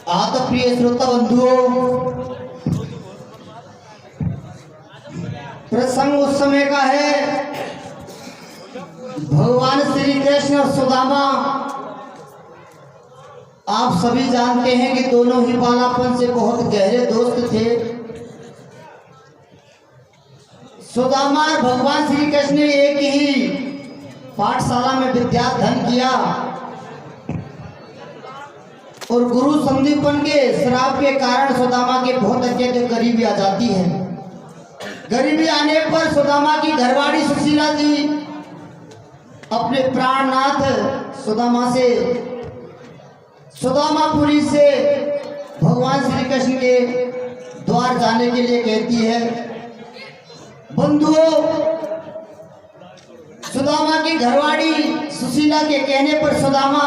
तो प्रिय श्रोता बंधुओं, प्रसंग उस समय का है भगवान श्री कृष्ण और सुदामा। आप सभी जानते हैं कि दोनों ही बालापन से बहुत गहरे दोस्त थे। सुदामा और भगवान श्री कृष्ण ने एक ही पाठशाला में विद्याध्ययन किया और गुरु संदीपन के श्राप के कारण सुदामा के बहुत अत्यधिक गरीबी आ जाती है। गरीबी आने पर सुदामा की घरवाड़ी सुशीला जी अपने प्राणनाथ सुदामापुरी से भगवान श्री कृष्ण के द्वार जाने के लिए कहती है। बंधुओं, सुदामा की घरवाड़ी सुशीला के कहने पर सुदामा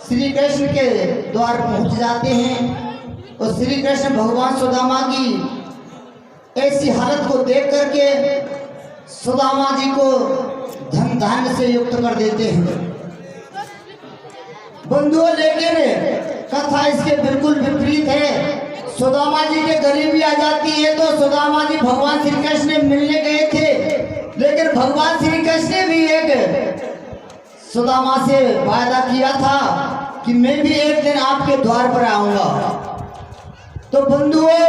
श्री कृष्ण के द्वार पहुंच जाते हैं और श्री कृष्ण भगवान सुदामा की ऐसी हालत को देख करके सुदामा जी को धन धान्य से युक्त कर देते हैं। बंधुओं, लेकिन कथा इसके बिल्कुल विपरीत है। सुदामा जी के गरीबी आ जाती है तो सुदामा जी भगवान श्री कृष्ण से मिलने गए थे, लेकिन भगवान श्री कृष्ण ने भी एक सुदामा से वायदा किया था कि मैं भी एक दिन आपके द्वार पर आऊंगा। तो बंधुओं,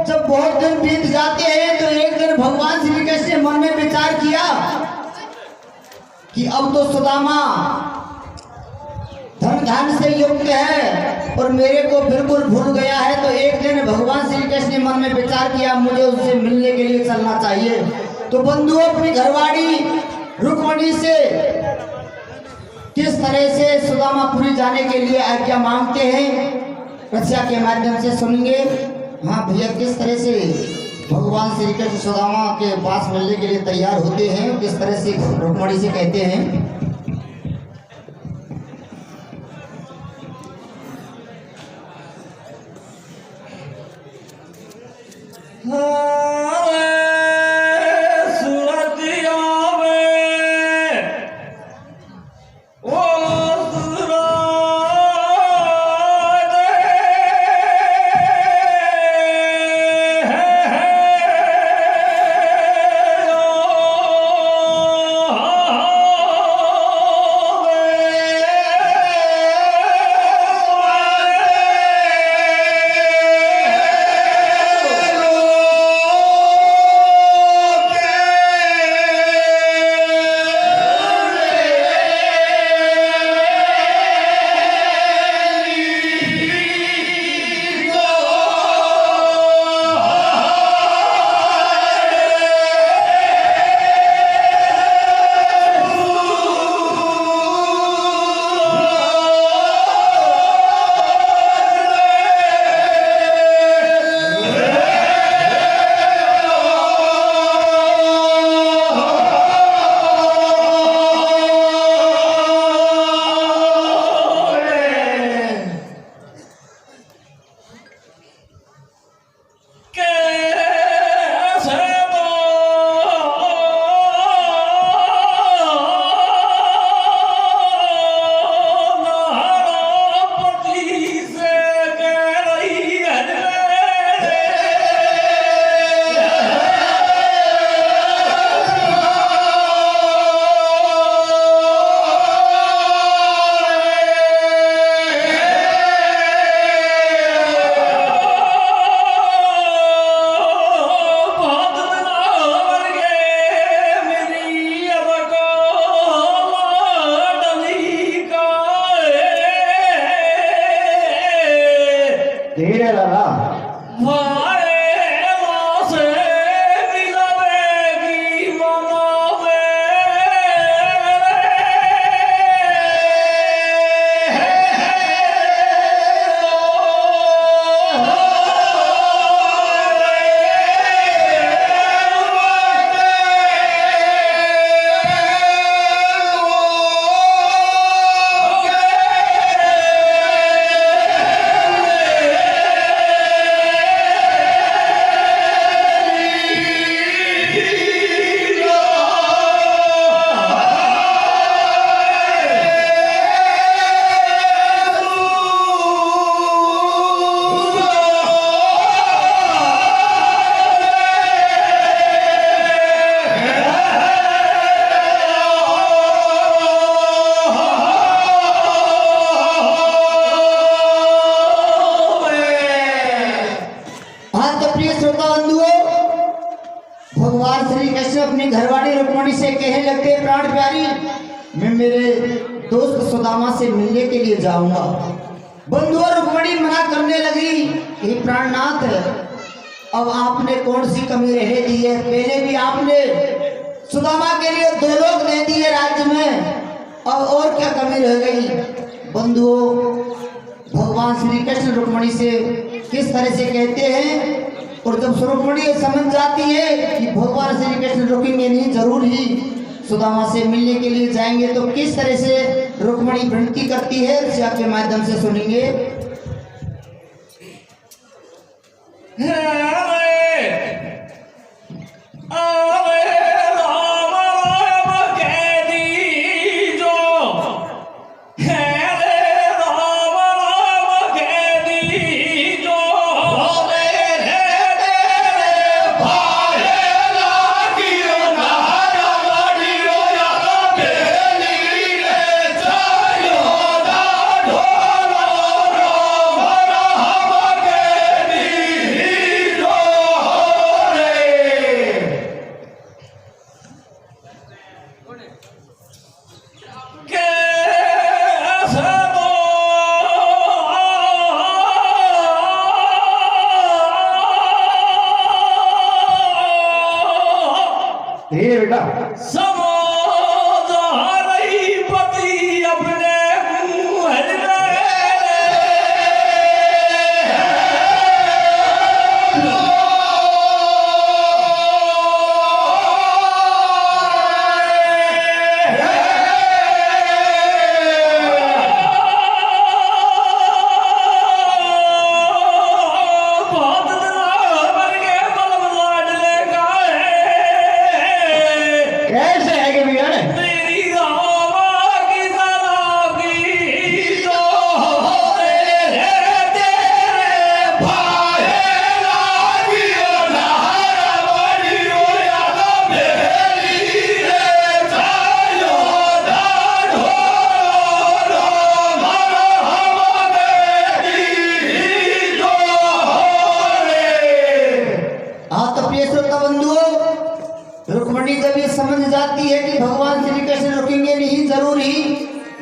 जब बहुत दिन बीत जाते हैं तो एक दिन भगवान श्री कृष्ण ने मन में विचार किया कि अब तो सुदामा धन धान्य से युक्त है और मेरे को बिल्कुल भूल गया है। तो एक दिन भगवान श्री कृष्ण ने मन में विचार किया मुझे उससे मिलने के लिए चलना चाहिए। तो बंधुओं, अपनी घरवाड़ी रुक्मणी से किस तरह से सुदामापुरी जाने के लिए आज्ञा मांगते हैं रक्षा के माध्यम से सुनेंगे। हाँ भैया, किस तरह से भगवान श्री कृष्ण सुदामा के पास मिलने के लिए तैयार होते हैं, किस तरह से रुक्मणी से कहते हैं। श्री कृष्ण अपनी घरवाली रुक्मणी से कहने लगते हैं, प्राण प्यारी मैं मेरे दोस्त सुदामा से मिलने के लिए जाऊंगा। बंधु और रुक्मणी मना करने लगी, हे प्राणनाथ अब आपने कौन सी कमी रहने दी है, पहले भी आपने सुदामा के लिए 2 लोग दे दिए राज्य में, अब और क्या कमी रह गई। बंधुओं भगवान श्री कृष्ण रुक्मणी से किस तरह से कहते हैं, और जब रुक्मणी समझ जाती है कि भगवान श्री कृष्ण रुकेंगे नहीं, जरूर ही सुदामा से मिलने के लिए जाएंगे, तो किस तरह से रुक्मणी विनती करती है इसे आपके माध्यम से सुनेंगे।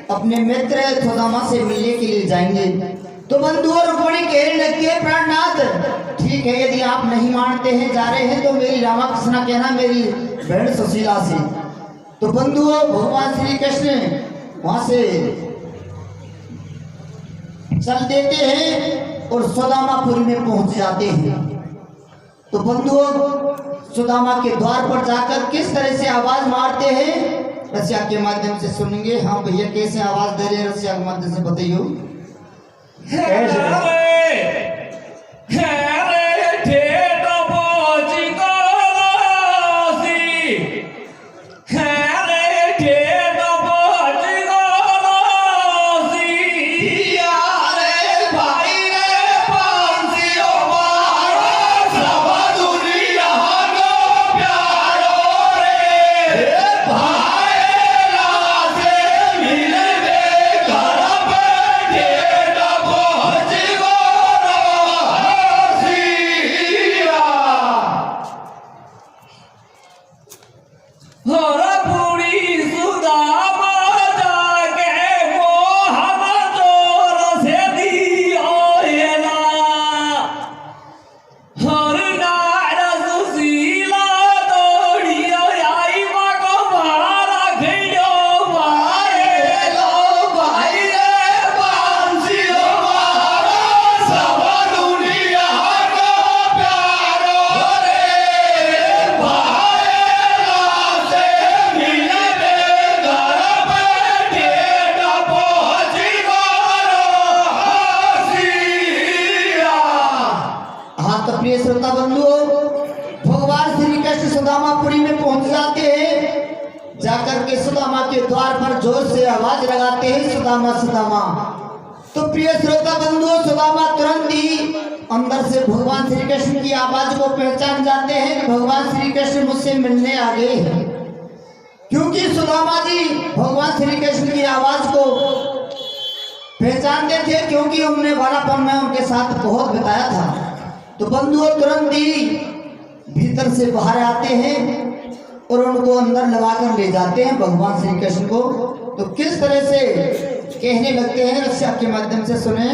अपने मित्र सुदामा से मिलने के लिए जाएंगे। तो बंधु और रुक्मणी कहने लगती है, प्राणनाथ ठीक है, यदि आप नहीं मानते हैं जा रहे हैं तो मेरी रामाकृष्णा कहना मेरी बहन सुशीला से। तो बंधुओं भगवान श्री कृष्ण वहां से चल देते हैं और सुदामापुरी में पहुंच जाते हैं। तो बंधुओं सुदामा के द्वार पर जाकर किस तरह से आवाज मारते हैं रसिया के माध्यम से सुनेंगे। हाँ भैया कैसे आवाज दे रहे हैं रसिया के माध्यम से बताइए। प्रिय श्रोता बंधुओं भगवान श्री कृष्ण सुदामापुरी में पहुंच जाते हैं। जाकर के सुदामा के द्वार पर जोर से आवाज लगाते हैं, सुदामा सुदामा। तो प्रिय श्रोता बंधुओं सुदामा तुरंत ही अंदर से भगवान श्री कृष्ण की आवाज को पहचान जाते हैं कि भगवान श्री कृष्ण मुझसे मिलने आ गए हैं। क्योंकि सुदामा जी भगवान श्री कृष्ण की आवाज को पहचानते थे, क्योंकि हमने बालापन में उनके साथ बहुत बिताया था। तो बंधुओं तुरंत ही भीतर से बाहर आते हैं और उनको अंदर लगाकर ले जाते हैं भगवान श्री कृष्ण को। तो किस तरह से कहने लगते हैं रक्षा के माध्यम से सुने।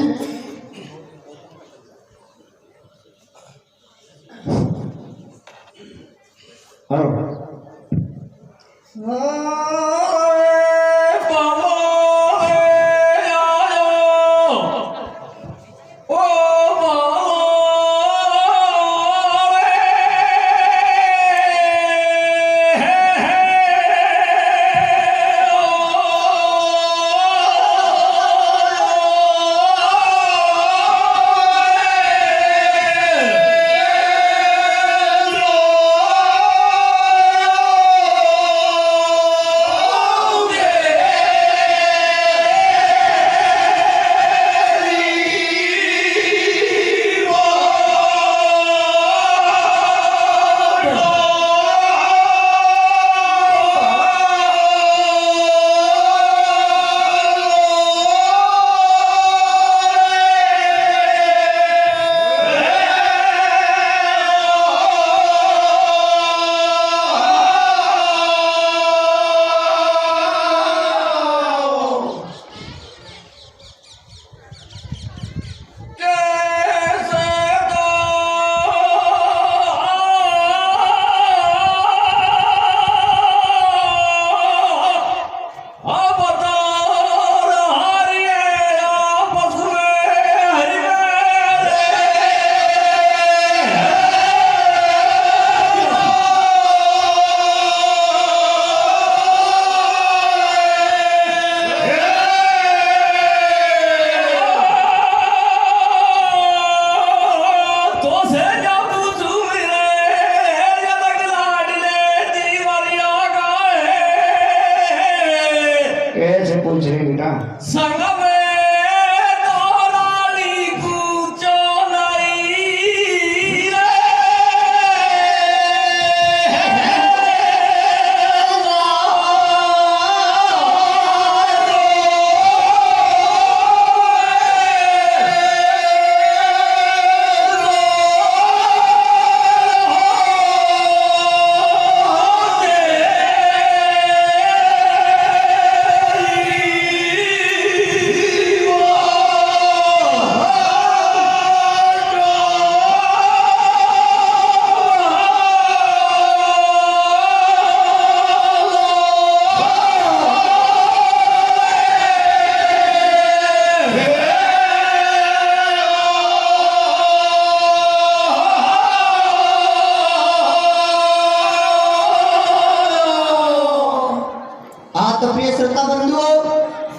तो प्रिय श्रोता बंधुओं,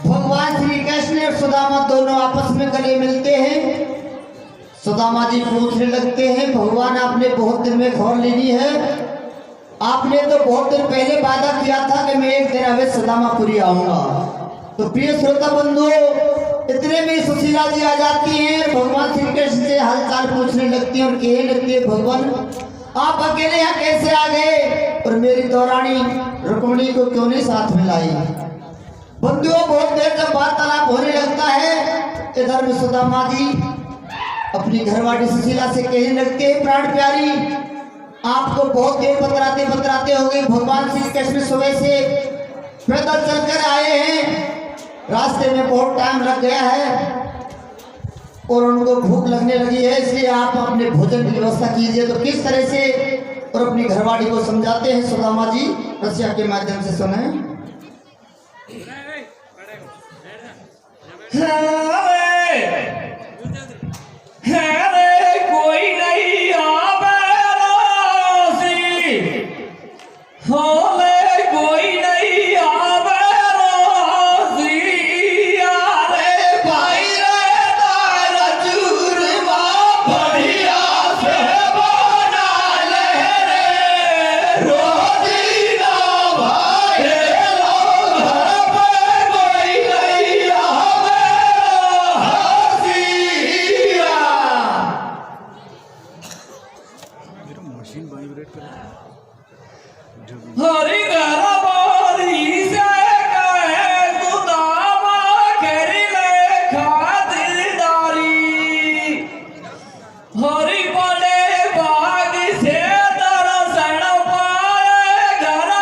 भगवान श्री कृष्ण और सुदामा दोनों आपस में गले मिलते हैं। सुदामा जी पूछने लगते हैं, भगवान आपने बहुत दिन में खबर लेनी है, आपने तो बहुत दिन पहले वादा किया था कि मैं एक दिन अवश्य सुदामापुरी आऊंगा। तो प्रिय श्रोता बंधुओं, इतने में सुशीला जी आ जाती हैं, भगवान श्री कृष्ण से हालचाल पूछने लगती हैं और कहने लगती है, भगवान आप अकेले यहाँ कैसे आ गए और मेरी दौरानी रुक्मिणी को क्यों नहीं साथ में लाई। बंधुओं, बहुत देर जब वार्तालाप होने लगता है, इधर में सुदामा जी अपनी घरवाली सुशीला से कहने लगते हैं, प्राण प्यारी आपको बहुत देर बतराते बतराते हो गए। भगवान श्री कृष्ण सुबह से पैदल चलकर आए हैं, रास्ते में बहुत टाइम लग गया है और उनको भूख लगने लगी है, इसलिए आप अपने भोजन की व्यवस्था कीजिए। तो किस तरह से और अपनी घरवाली को समझाते हैं सुदामा जी, रसिया के माध्यम से सुने। कोई नहीं आवे कोई नहीं आवे हरी गरबारी से कहे सुदामा करी ले खातिरदारी, हरी बड़े बाग से दर्शन पाए घर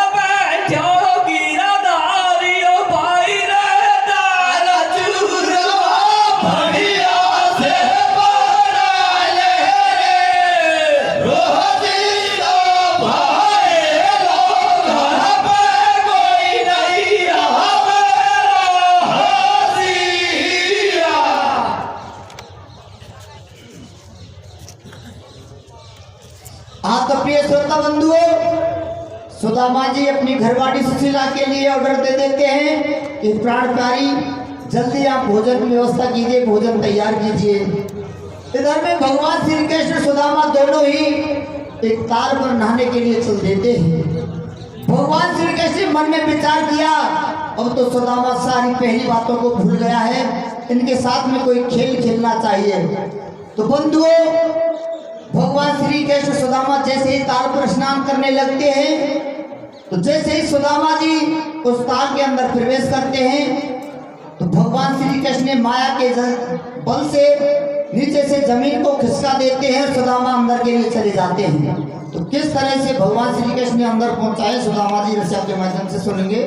श्रोता बंधुओं, सुदामा जी अपनी घरवाली सुशीला के लिए ऑर्डर दे देते हैं कि प्राण प्यारी जल्दी आप भोजन की व्यवस्था कीजिए, भोजन तैयार कीजिए। इधर में भगवान श्री कृष्ण सुदामा दोनों ही एक ताल पर नहाने के लिए चल देते हैं। भगवान श्री कृष्ण मन में विचार किया, अब तो सुदामा सारी पहली बातों को भूल गया है, इनके साथ में कोई खेल खेलना चाहिए। तो बंधुओं, भगवान श्री कृष्ण सुदामा जैसे ही ताल पर स्नान करने लगते हैं, तो जैसे ही सुदामा जी उस ताल के अंदर प्रवेश करते हैं, तो भगवान श्री कृष्ण ने माया के बल से नीचे से जमीन को खिसका देते हैं, सुदामा अंदर के लिए चले जाते हैं। तो किस तरह से भगवान श्री कृष्ण ने अंदर पहुंचाए, सुदामा जी रसिया के माध्यम से सुनेंगे।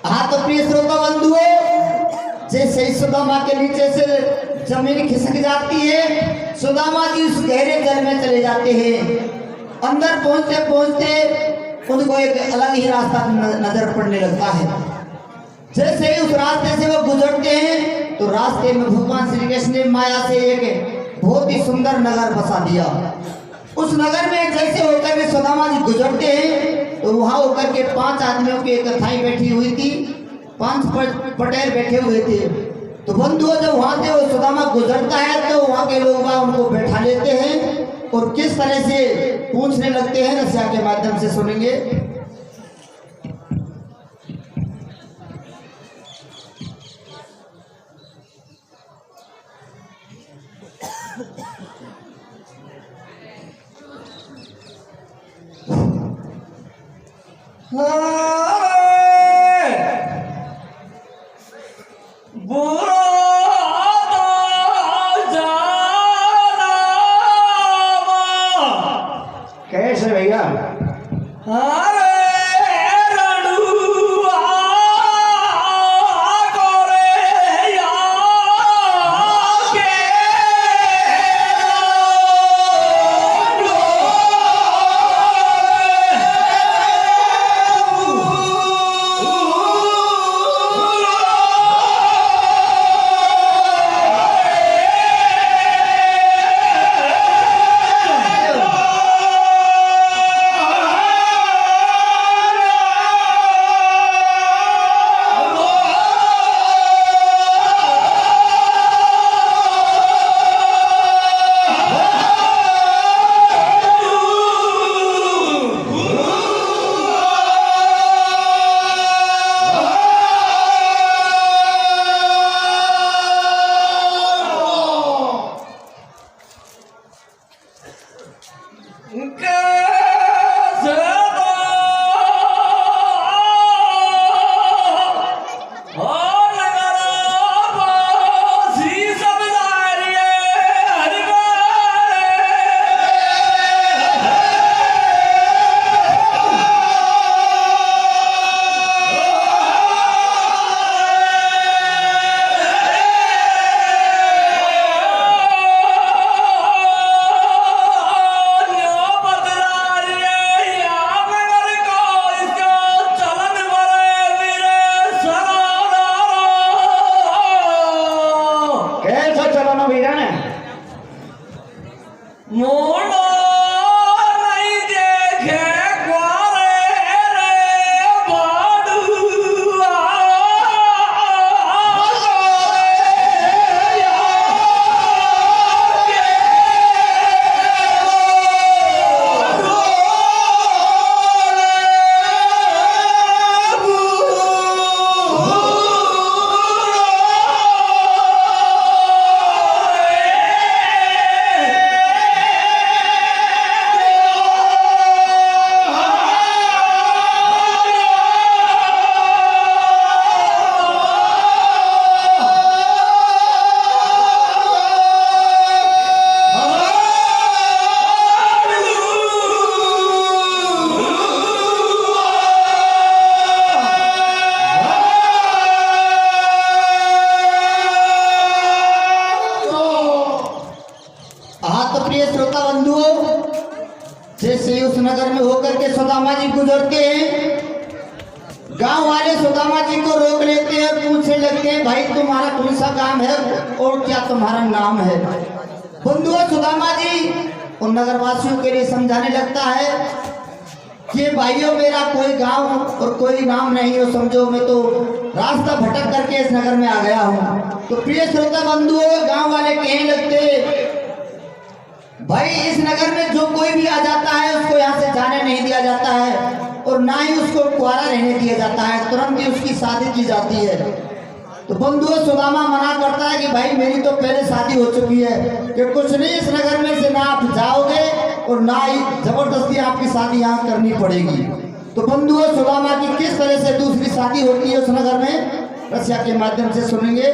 हाँ तो प्रिय श्रोता बंधुओं, जैसे ही सुदामा के नीचे से जमीन खिसक जाती है, सुदामा जी उस गहरे जल में चले जाते हैं। अंदर पहुंचते पहुंचते उनको एक अलग ही रास्ता नजर पड़ने लगता है। जैसे ही उस रास्ते से वो गुजरते हैं, तो रास्ते में भगवान श्री कृष्ण ने माया से एक बहुत ही सुंदर नगर बसा दिया। उस नगर में जैसे होकर के सुदामा जी गुजरते हैं, तो वहां होकर के 5 आदमियों की एक कथाई बैठी हुई थी, 5 पटेल बैठे हुए थे। तो बंधुओं, जब वहां से वो सुदामा गुजरता है, तो वहां के लोग उनको बैठा लेते हैं और किस तरह से पूछने लगते हैं, रसिया के माध्यम से सुनेंगे। कैसे भैया? लगते हैं, भाई तुम्हारा कौन सा काम है और क्या तुम्हारा नाम है। बंधुओं, सुदामा जी उन नगरवासियों के लिए समझाने लगता है कि भाइयों मेरा कोई गांव और कोई नाम नहीं हो, समझो मैं तो रास्ता भटक करके इस नगर में आ गया हूँ। तो प्रिय श्रोता बंधुओं, गांव वाले कहने लगते भाई इस नगर में जो कोई भी आ जाता है उसको यहाँ से जाने नहीं दिया जाता है और ना ही उसको कुआरा रहने दिया जाता है, तुरंत ही उसकी शादी की जाती है। तो बंधुओं, सुदामा मना करता है कि भाई मेरी तो पहले शादी हो चुकी है, कि कुछ नहीं, इस नगर में से ना आप जाओगे और ना ही जबरदस्ती आपकी शादी यहाँ करनी पड़ेगी। तो बंधुओं, सुदामा की किस तरह से दूसरी शादी होती है उस नगर में, रसिया के माध्यम से सुनेंगे।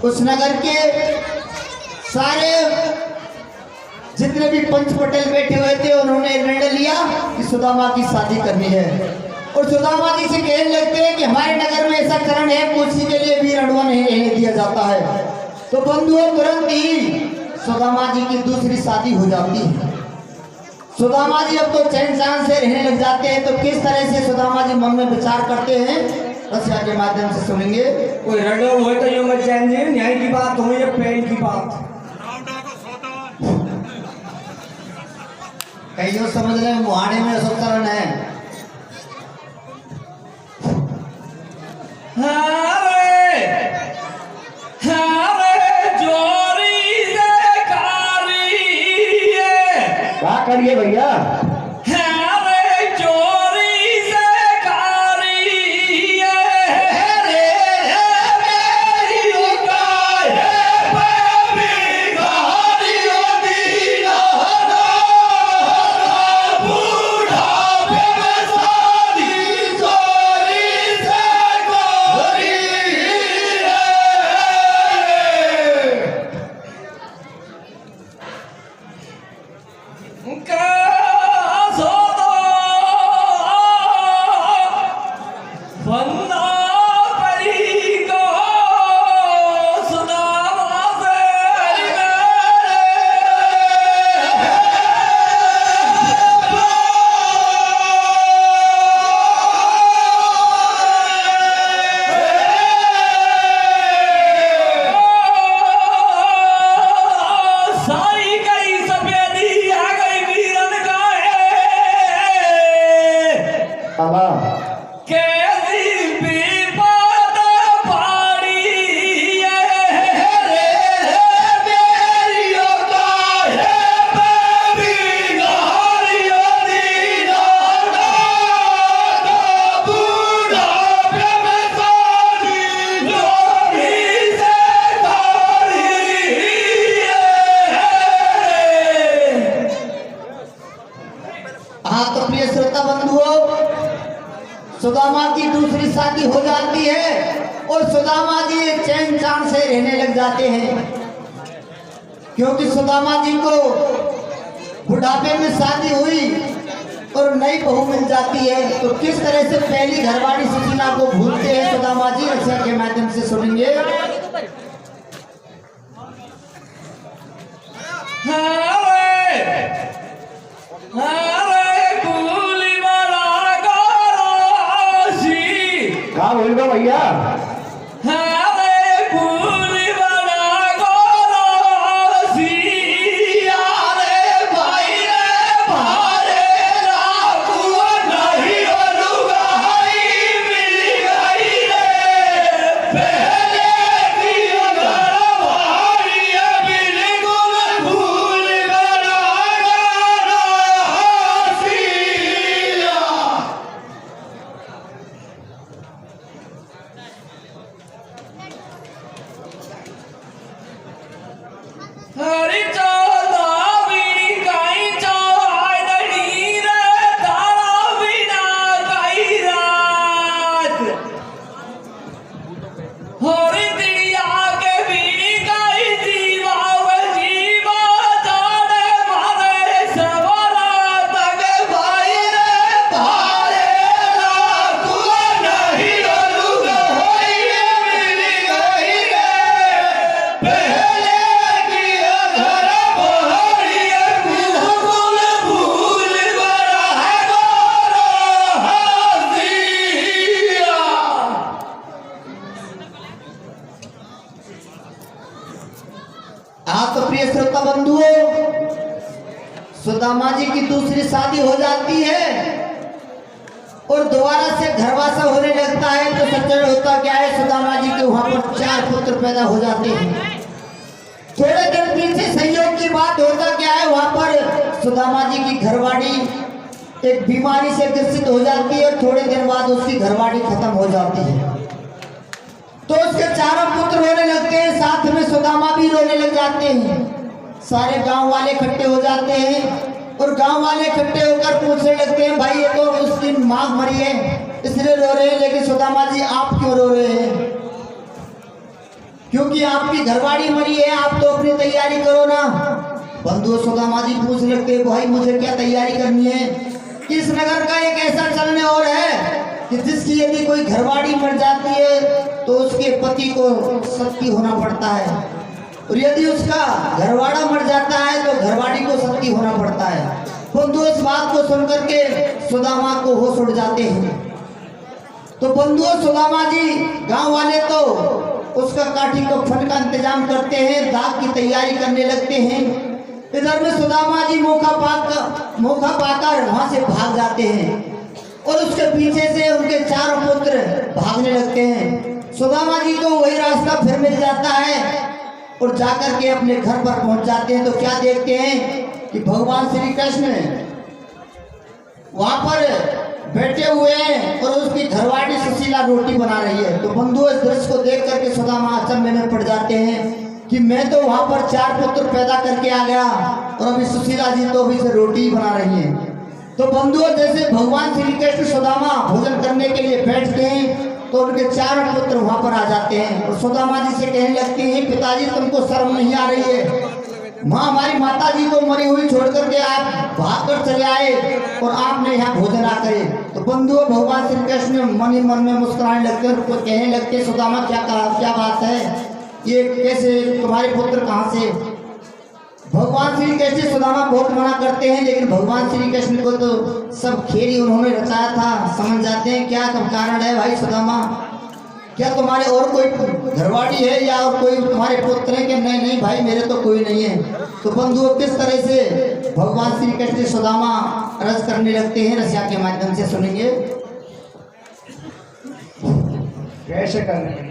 उस नगर के सारे जितने भी पंच पटेल बैठे हुए थे उन्होंने निर्णय लिया कि सुदामा की शादी करनी है और सुदामा जी से कहने लगते हैं कि हमारे नगर में ऐसा चरण है, कुर्सी के लिए भी रणवा नहीं रहने दिया जाता है। तो बंधुओं, तुरंत ही सुदामा जी की दूसरी शादी हो जाती है। सुदामा जी अब तो चैन चांद से रहने लग जाते हैं। तो किस तरह से सुदामा जी मन में विचार करते हैं, रसिया के माध्यम से सुनेंगे। कोई रणो हो तो यो मत चैन जी, न्याय की बात हो या पेन की बात, कईयों समझ रहे मुहाने में सब चरण है। क्या करिए भैया, सुदामा की दूसरी शादी हो जाती है और सुदामा जी चैन चांद से रहने लग जाते हैं। क्योंकि सुदामा जी को बुढ़ापे में शादी हुई और नई बहू मिल जाती है, तो किस तरह से पहली घरवाली सुशीला को भूलते हैं सुदामा जी, रक्षा के माध्यम से सुनेंगे। क्या बोल रहे भैया? प्रिय श्रोता बंधुओं, सुदामा जी की दूसरी शादी हो जाती है और दोबारा से घरवासा होने लगता है। तो सच्चर होता क्या है, सुदामा जी के वहां पर 4 पुत्र पैदा हो जाते हैं। थोड़े दिन पीछे संयोग की बात होता क्या है, वहां पर सुदामा जी की घरवाड़ी एक बीमारी से ग्रसित हो जाती है और थोड़े दिन बाद उसकी घरवाड़ी खत्म हो जाती है। तो उसके 4 पुत्र रोने लगते हैं, साथ में सुदामा भी रोने लग जाते हैं। सारे गांव वाले इकट्ठे हो जाते हैं और गांव वाले इकट्ठे होकर पूछने लगते हैं, भाई ये तो उस दिन माँ मरी है इसलिए रो रहे हैं, लेकिन सुदामा जी आप क्यों रो रहे हैं? क्योंकि आपकी घरवाड़ी मरी है, आप तो अपनी तैयारी करो ना। बंधु सुदामा जी पूछने लगते हैं, भाई मुझे क्या तैयारी करनी है? इस नगर का एक ऐसा चलने और है कि जिसकी यदि कोई घरवाड़ी मर जाती है तो उसके पति को सती होना पड़ता है, और यदि उसका घरवाड़ा मर जाता है तो घरवाड़ी को सती होना पड़ता है। बंधु इस बात को सुनकर के सुदामा को होश उड़ जाते हैं। तो बंधु सुदामा जी, गांव वाले तो उसका काठी कफन का इंतजाम करते हैं, दाग की तैयारी करने लगते हैं। इधर में सुदामा जी मौका पाकर वहां से भाग जाते हैं और उसके पीछे से उनके 4 पुत्र भागने लगते हैं। सुदामा जी को वही रास्ता फिर मिल जाता है और जाकर के अपने घर पर पहुंच जाते हैं। तो क्या देखते हैं कि भगवान श्री कृष्ण वहां पर बैठे हुए हैं और उसकी घरवाड़ी सुशीला रोटी बना रही है। तो बंधु इस दृश्य को देख करके सुदामा अचंभे में पड़ जाते हैं कि मैं तो वहां पर 4 पुत्र पैदा करके आ गया और अभी सुशीला जी तो अभी से रोटी ही बना रही है। तो बंधुओं, जैसे भगवान श्री कृष्ण सुदामा भोजन करने के लिए बैठते हैं तो उनके 4 पुत्र वहां पर आ जाते हैं और सुदामा जी से कहने लगते हैं, पिताजी तुमको शर्म नहीं आ रही है? माँ हमारी माता जी को मरी हुई छोड़ करके आप भाग कर चले आए और आपने यहाँ भोजन आ करे। तो बंधुओं, भगवान श्री कृष्ण मन ही मन में मुस्कुराने लगते हैं और कहने लगते, सुदामा क्या बात है, ये कैसे तुम्हारे पुत्र कहाँ से? भगवान श्री कृष्ण सुदामा बहुत मना करते हैं, लेकिन भगवान श्री कृष्ण को तो सब खेल ही उन्होंने रचाया था, समझ जाते हैं क्या कारण है। भाई सुदामा, क्या तुम्हारे और कोई घरवाड़ी है या और कोई तुम्हारे पुत्र है? कि नहीं भाई, मेरे तो कोई नहीं है। तो बंधुओं, किस तरह से भगवान श्री कृष्ण सुदामा रस करने लगते हैं, रसिया के माध्यम से सुनेंगे। कैसे करने?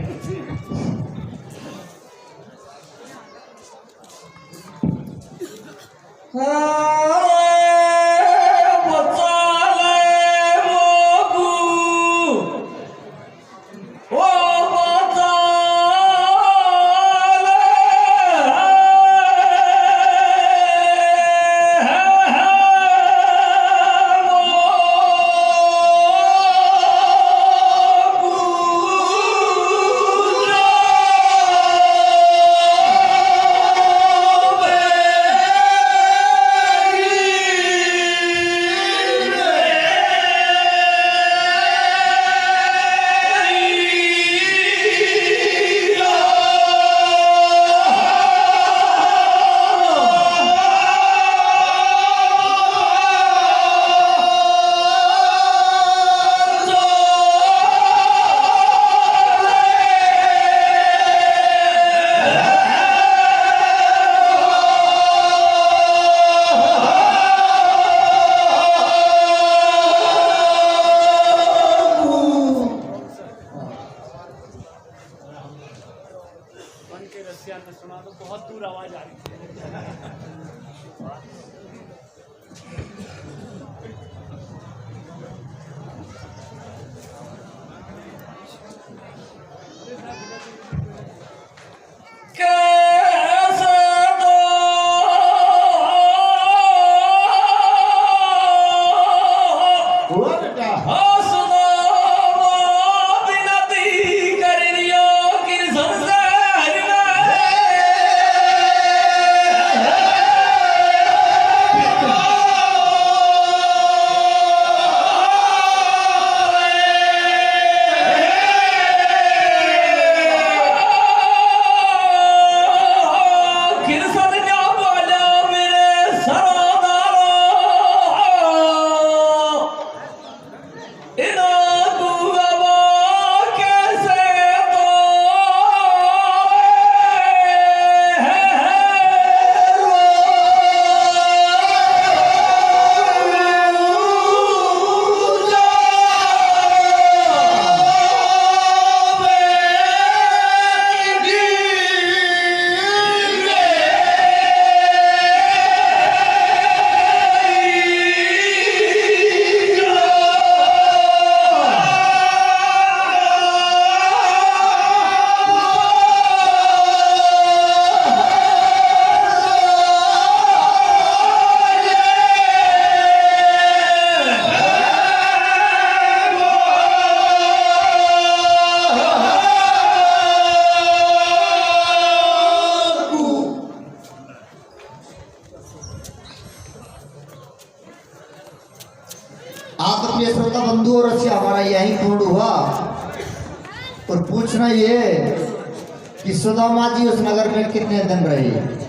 के रसिया ने सुना तो बहुत दूर आवाज आ रही थी। हुआ बेटा आदरणीय श्रोता बंधु और रसिया हमारा यही पूर्ण हुआ। और पूछना ये कि सुदामा जी उस नगर में कितने दिन रहे।